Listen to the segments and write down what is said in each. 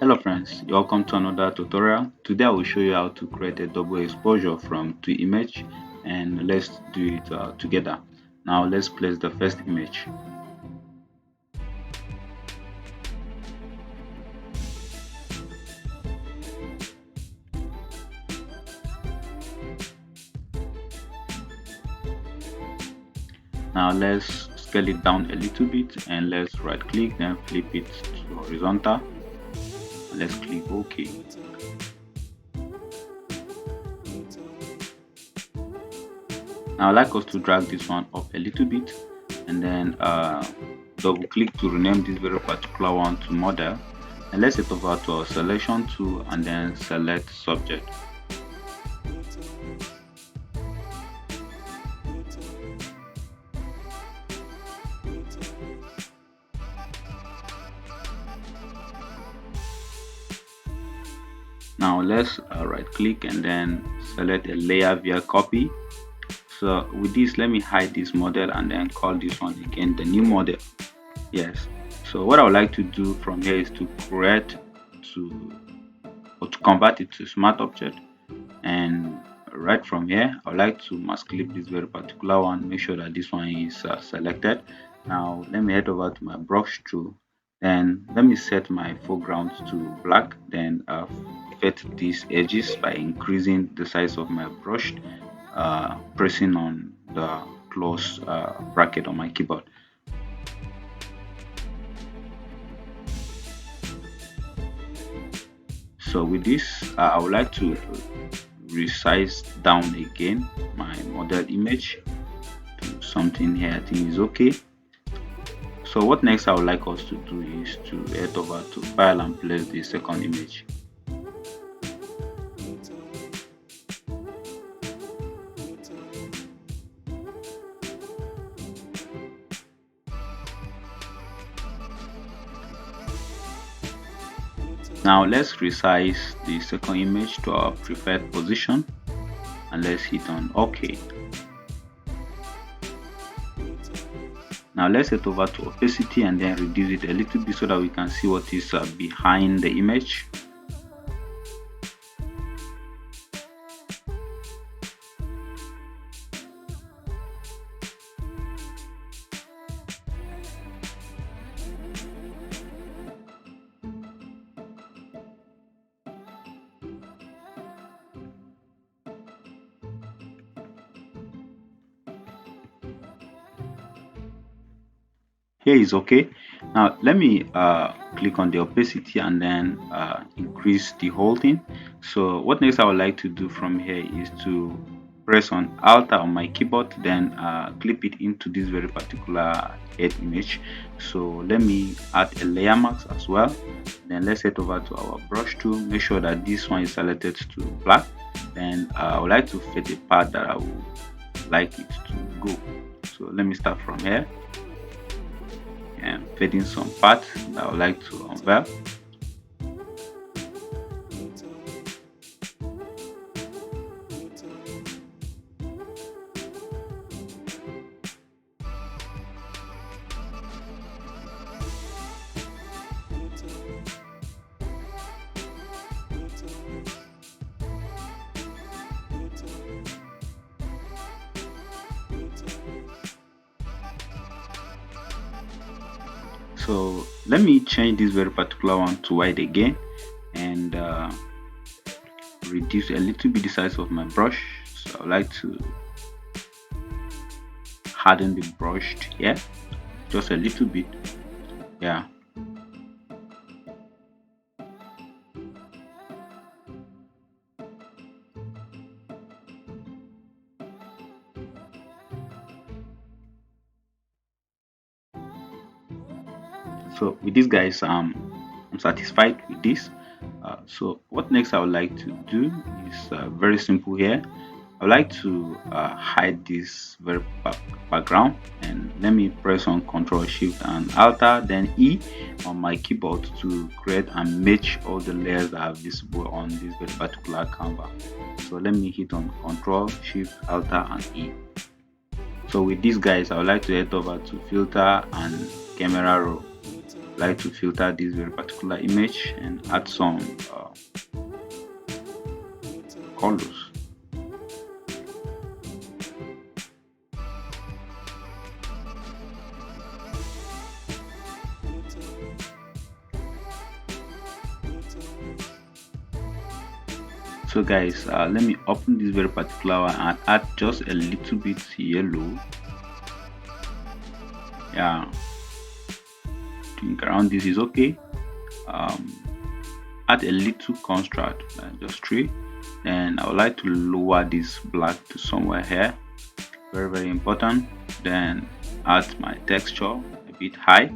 Hello friends, welcome to another tutorial. Today I will show you how to create a double exposure from two image, and let's do it together. Now let's place the first image. Now let's scale it down a little bit and let's right click, then flip it to horizontal. Let's click OK. Now I'd like us to drag this one up a little bit and then double click to rename this very particular one to model, and let's head over to our selection tool and then select subject. Now let's right click and then select a layer via copy. So with this, let me hide this model and then call this one again the new model. Yes, so what I would like to do from here is to create to convert it to smart object, and right from here I would like to mask clip this very particular one, make sure that this one is selected. Now let me head over to my brush tool, then let me set my foreground to black, then fit these edges by increasing the size of my brush, pressing on the close bracket on my keyboard. So with this, I would like to resize down again my model image to something here I think is okay. So what next I would like us to do is to head over to file and place the second image. Now let's resize the second image to our preferred position and let's hit on OK. Now let's head over to opacity and then reduce it a little bit so that we can see what is behind the image. Here is okay. Now let me click on the opacity and then increase the whole thing. So what next I would like to do from here is to press on Alt on my keyboard, then clip it into this very particular head image. So let me add a layer mask as well. Then let's head over to our brush tool, make sure that this one is selected to black. Then I would like to fit a part that I would like it to go. So let me start from here and fading some parts that I would like to unveil. So let me change this very particular one to white again and reduce a little bit the size of my brush. So I like to harden the brush here just a little bit. Yeah. So with this guys, I'm satisfied with this. So what next I would like to do is very simple here. I would like to hide this very background, and let me press on Ctrl Shift and Alt then E on my keyboard to create and match all the layers that are visible on this very particular canvas. So let me hit on Ctrl Shift Alt and E. So with this guys, I would like to head over to filter and camera raw. like to filter this very particular image and add some colors. So guys, let me open this very particular one and add just a little bit yellow. Yeah, think around this is okay. um, Add a little construct, just 3. Then I would like to lower this black to somewhere here, very important. Then add my texture a bit high.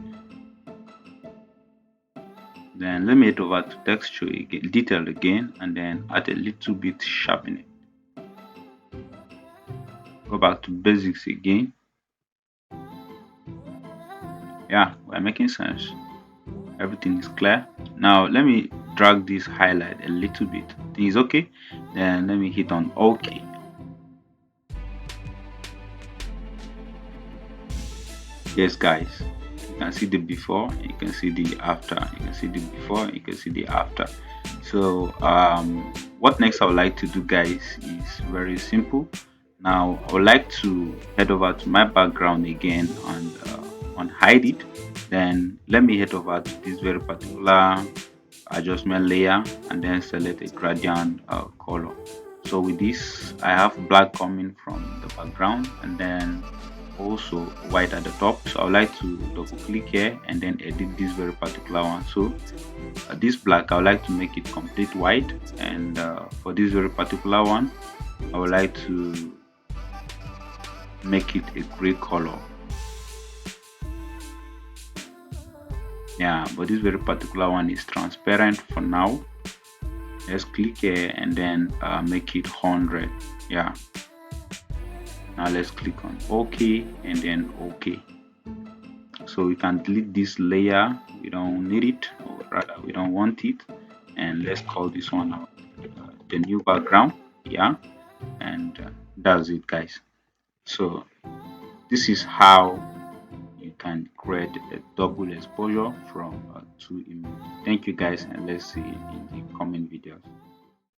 Then let me head over to texture again, detail again, and then add a little bit sharpening. Go back to basics again. Yeah, we're making sense. Everything is clear. Now let me drag this highlight a little bit. I think it's okay. Then let me hit on OK. Yes guys, you can see the before, you can see the after, you can see the before, you can see the after. So what next I would like to do guys is very simple. Now I would like to head over to my background again and unhide it. Then let me head over to this very particular adjustment layer and then select a gradient color. So with this I have black coming from the background and then also white at the top. So I would like to double click here and then edit this very particular one. So this black I would like to make it complete white, and for this very particular one I would like to make it a gray color. Yeah, but this very particular one is transparent for now. Let's click here and then make it 100. Yeah, now let's click on OK and then OK. So we can delete this layer, we don't need it, or rather we don't want it, and let's call this one the new background. Yeah, and that's it guys. So this is how you can create a double exposure from two images. Thank you guys, and let's see in the coming videos.